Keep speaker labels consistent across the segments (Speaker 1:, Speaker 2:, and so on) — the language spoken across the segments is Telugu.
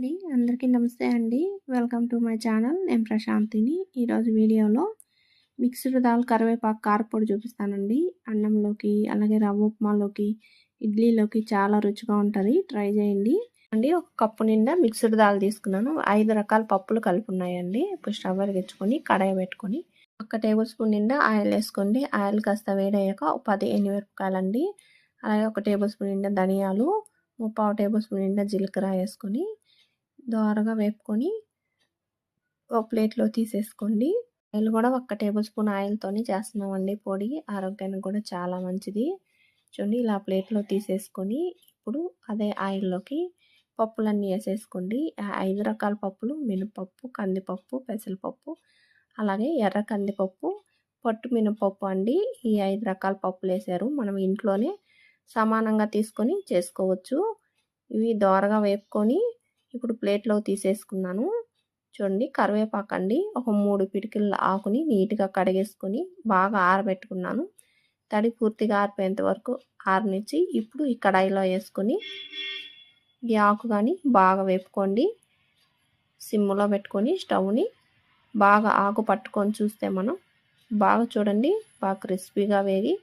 Speaker 1: అండి. అందరికీ నమస్తే అండి. Welcome to my channel. నేను ప్రశాంతిని. ఈరోజు వీడియోలో మిక్స్డ్ దాల్ కరివేపాకు కారపొడి చూపిస్తానండి. అన్నంలోకి, అలాగే రవ్వ ఉప్మాలోకి, ఇడ్లీలోకి చాలా రుచిగా ఉంటుంది. ట్రై చేయండి అండి. ఒక కప్పు నిండా మిక్స్డ్ దాల్ తీసుకున్నాను. 5 రకాల పప్పులు కలిపి ఉన్నాయండి. ఇప్పుడు స్టవ్ వెలిగించుకొని కడాయి పెట్టుకొని 1 టేబుల్ స్పూన్ నిండా ఆయిల్ వేసుకోండి. ఆయిల్ కాస్త వేడయ్యాక 10 ఎండుమిరపకాయలండి, అలాగే 1 టేబుల్ స్పూన్ నిండా ధనియాలు, 3/4 టేబుల్ స్పూన్ నిండా జీలకర్ర వేసుకొని దోరగా వేపుకొని ఒక ప్లేట్లో తీసేసుకోండి. ఆయిల్ కూడా 1 టేబుల్ స్పూన్ ఆయిల్తోనే చేస్తున్నామండి. పొడి ఆరోగ్యానికి కూడా చాలా మంచిది. చూడండి, ఇలా ప్లేట్లో తీసేసుకొని ఇప్పుడు అదే ఆయిల్లోకి పప్పులన్నీ వేసేసుకోండి. 5 రకాల పప్పులు: మినపప్పు, కందిపప్పు, పెసరపప్పు, అలాగే ఎర్ర కందిపప్పు, పొట్టు మినపప్పు అండి. ఈ 5 రకాల పప్పులు వేసారు. మనం ఇంట్లోనే సమానంగా తీసుకొని చేసుకోవచ్చు. ఇవి దోరగా వేపుకొని ఇప్పుడు ప్లేట్లో తీసేసుకున్నాను. చూడండి, కరివేపాకు అండి. ఒక 3 పిడికిళ్ళ ఆకుని నీట్గా కడిగేసుకొని బాగా ఆరబెట్టుకున్నాను. తడి పూర్తిగా ఆరిపోయేంత వరకు ఆరనిచ్చి ఇప్పుడు ఈ కడాయిలో వేసుకొని ఈ ఆకు కానీ బాగా వేపుకోండి. సిమ్లో పెట్టుకొని స్టవ్ని బాగా ఆకు పట్టుకొని చూస్తే మనం బాగా చూడండి, బాగా క్రిస్పీగా వేగి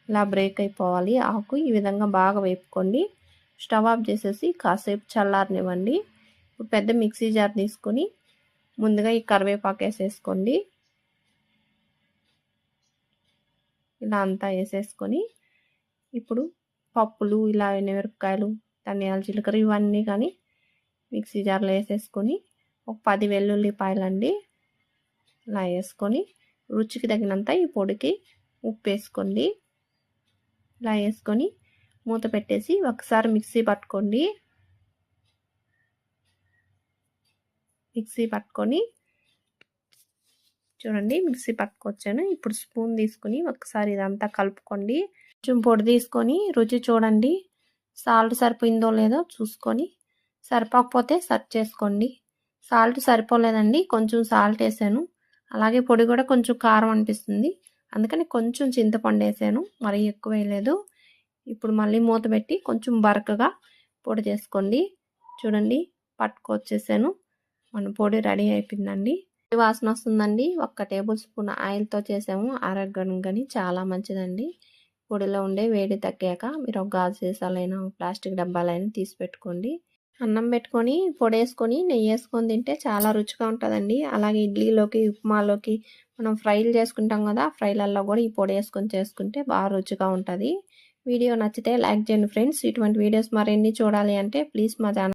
Speaker 1: ఇలా బ్రేక్ అయిపోవాలి ఆకు. ఈ విధంగా బాగా వేపుకోండి. స్టవ్ ఆఫ్ చేసేసి కాసేపు చల్లారనివ్వండి. ఇప్పుడు పెద్ద మిక్సీ జార్ తీసుకొని ముందుగా ఈ కరివేపాకు వేసేసుకోండి. ఇలా అంతా వేసేసుకొని ఇప్పుడు పప్పులు, ఇలా ఎండుమిరపకాయలు, ధనియాలు, జీలకర్ర ఇవన్నీ కానీ మిక్సీ జార్లో వేసేసుకొని ఒక 10 వెల్లుల్లిపాయలండి ఇలా వేసుకొని రుచికి తగినంత ఈ పొడికి ఉప్పు వేసుకోండి. ఇలా వేసుకొని మూత పెట్టేసి ఒకసారి మిక్సీ పట్టుకోండి. మిక్సీ పట్టుకొని చూడండి, మిక్సీ పట్టుకొచ్చాను. ఇప్పుడు స్పూన్ తీసుకొని ఒకసారి ఇదంతా కలుపుకోండి. కొంచెం పొడి తీసుకొని రుచి చూడండి, సాల్ట్ సరిపోయిందో లేదో చూసుకొని, సరిపోకపోతే సెట్ చేసుకోండి. సాల్ట్ సరిపోలేదండి, కొంచెం సాల్ట్ వేసాను. అలాగే పొడి కూడా కొంచెం కారం అనిపిస్తుంది, అందుకని కొంచెం చింతపండు వేసాను, మరీ ఎక్కువ వేయలేదు. ఇప్పుడు మళ్ళీ మూత పెట్టి కొంచెం బరకగా పొడి చేసుకోండి. చూడండి, పట్టుకొచ్చేసాను. మన పొడి రెడీ అయిపోయిందండి. వాసన వస్తుందండి. 1 టేబుల్ స్పూన్ ఆయిల్తో చేసాము. ఆరోగ్యానికి కానీ చాలా మంచిదండి. పొడిలో ఉండే వేడి తగ్గాక మీరు ఒక గాజు సీసాలైనా ప్లాస్టిక్ డబ్బాలైనా తీసి పెట్టుకోండి. అన్నం పెట్టుకొని పొడి వేసుకొని నెయ్యి వేసుకొని తింటే చాలా రుచిగా ఉంటుందండి. అలాగే ఇడ్లీలోకి, ఉప్మాలోకి మనం ఫ్రైలు చేసుకుంటాం కదా, ఫ్రైలలో కూడా ఈ పొడి వేసుకొని చేసుకుంటే బాగా రుచిగా ఉంటుంది. వీడియో నచ్చితే లైక్ చేయండి ఫ్రెండ్స్. ఇటువంటి వీడియోస్ మరిన్ని చూడాలి అంటే ప్లీజ్ మా ఛానల్